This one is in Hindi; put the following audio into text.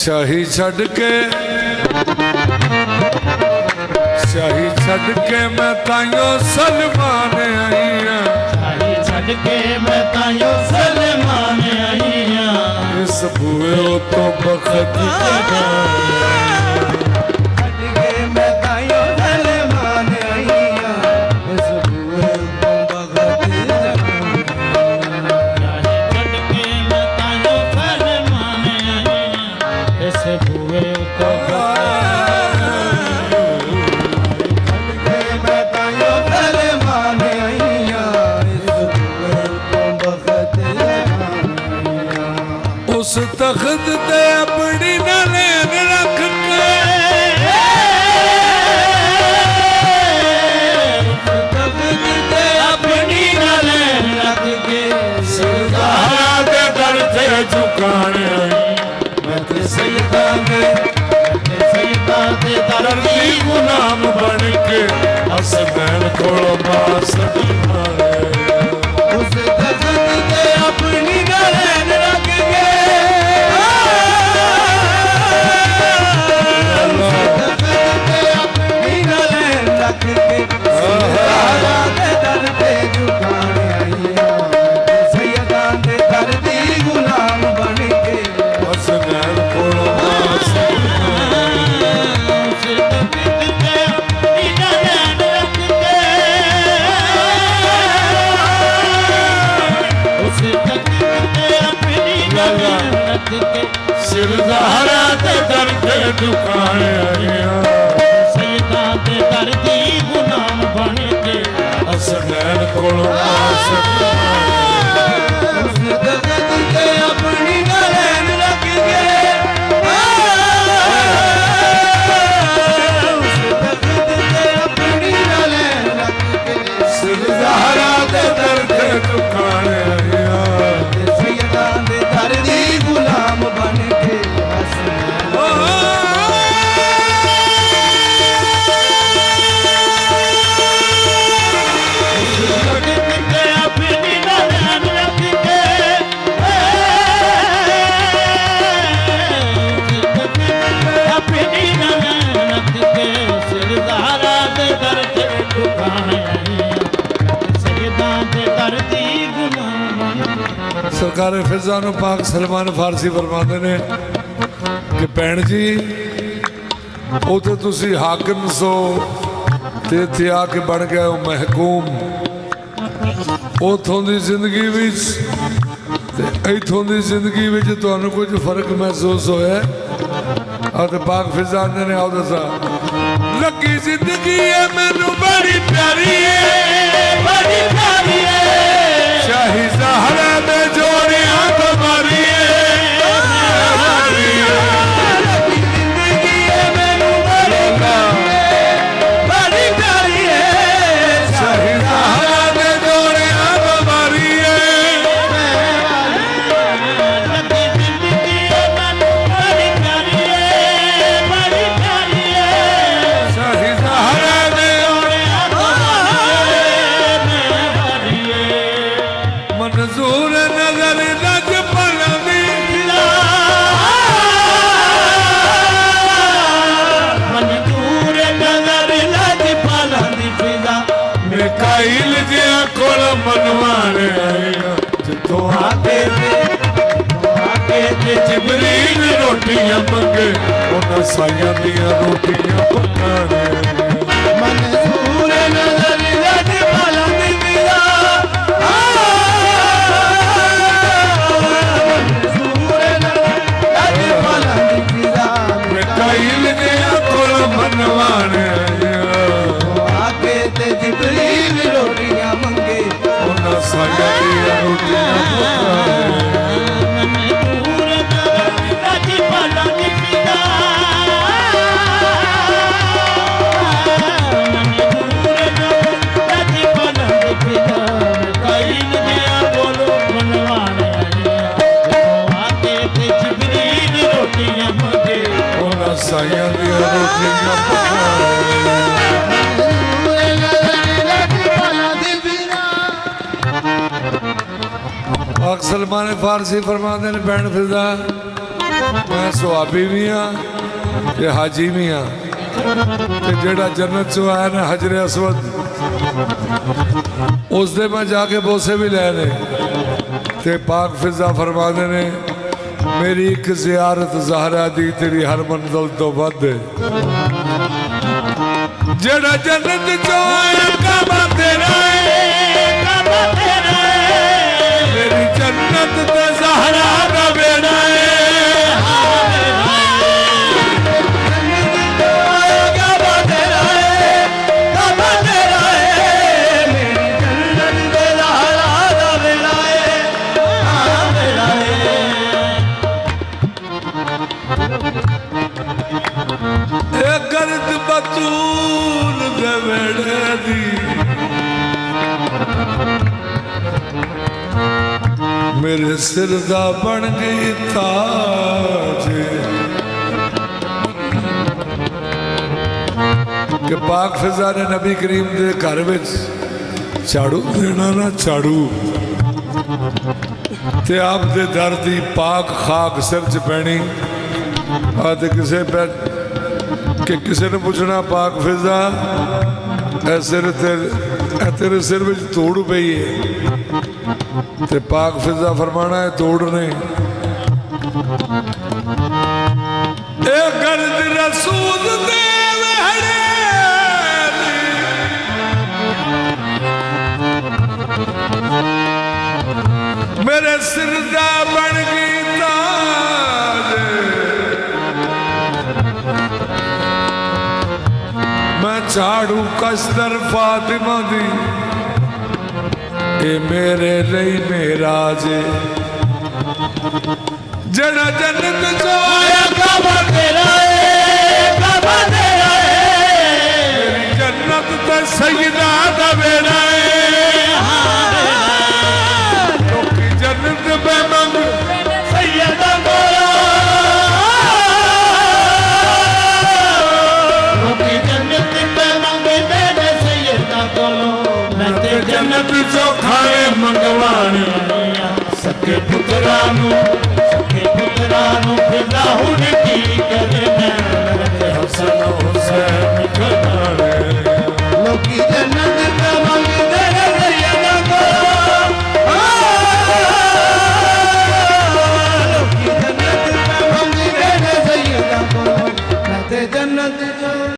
शाही छड़ के मैं ताइयो सलमान आई हाँ। शाही छड़ के मैं ताइयो सलमान आई हाँ। इस बुए तो बखत उस तख्त ते अपनी नलेन रख के अपनी नलेन रख के सरदारा दे दर ते झुकाने मैं ते सैयदा दे दर दी गुलाम बन के हसनैन कोलों बास दिवाने उस तख्त ते अपनी नलेन रख के सिरदारा ते दर ते दुकान आईया सैयदा ते दर दी गुलाम बन के हसनैन कोलों पास उस तख्त ते अपनी नलेन रख के उस तख्त ते अपनी नलेन रख के सिरदारा ते दर ते दुकान आईया सैयदा ते दर दी गुलाम बन के सरकार फिजान पाक सलमान फारसी फरमाते ने कि भैन जी उते तुसी हाकिम सो ते इत्थे आके बन गए हो महकूम उथों दी जिंदगी विच ते इथों दी जिंदगी विच तुहानू कुछ फर्क महसूस होया और पाक फिजान ने आओ दसा लगी जिंदगी है मैनू बड़ी प्यारी है बड़ी प्यारी है शाही ज़हरा दे जोड़ियां तुम्हारी है जिंदगी है मैनू बड़ी प्यारी है शाही ज़हरा दे जोड़ियां तुम्हारी है जिंदगी है मैनू बड़ी प्यारी है शाही ज़हरा दे मंजूर नजर लज पलवी मंजूर नजर लज पालंदी फिजा मिकाइल जिया कोल मनवाने आया जिथों आके जिबरील रोटियां मंगे उन्हां साइयां दियां रोटियां पकाने मंजूर नजर लज पालंदी फिजा मंजूर नजर लज पालंदी फिजा मिकाइल जिया कोल मनवाने आया आके ते जिबरील रोटियां मंगे उन्हां साइयां दियां रोटियां पकाने साइयां दियां रोटियां पकाने पाक सलमान फारसी फरमाते हैं भैन फिजा मैं सुहाबी भी हाँ ते हाजी भी हाँ ते जेड़ा जन्नत चो आया ना हजरे असवद उस दे मैं जाके बोसे भी लैने ते पाक फिजा फरमाते ने मेरी एक जियारत ज़हरा दी तेरी हर मंजिल तो वध जेड़ा जन्नत चो आया काबा तेरा मेरी जन्नत ते ज़हरा दा बेड़ा मेरे सिर दा बन गई ताज कि पाक फिजा ने नबी करीम दे घर विच झाड़ू देना ना झाड़ू ते आप दे दर दी पाक खाक सिर च पैनी आते किसे पे कि किसी ने पूछना पाक फिजा तेरे सिर में तोड़ पई है ते पाक फिजा फरमाना है तोड़ ने गर्द रसूल दे वहड़े मेरे सिर दा बन गई ताज मैं झाड़ू कसदर फातिमा दी ये मेरे लिए मेराज जड़ा जन्नत चो आया काबा तेरा काबा तेरा मेरी जन्नत ते सैयदा दा बेड़ा लोकी जन्नत पे मंग सैयदा बोला लोकी जन्नत पे मंग मेरे सैयदा बोलो मैं ते जन्नत चो खाए मंगवाने सके पुत्रानू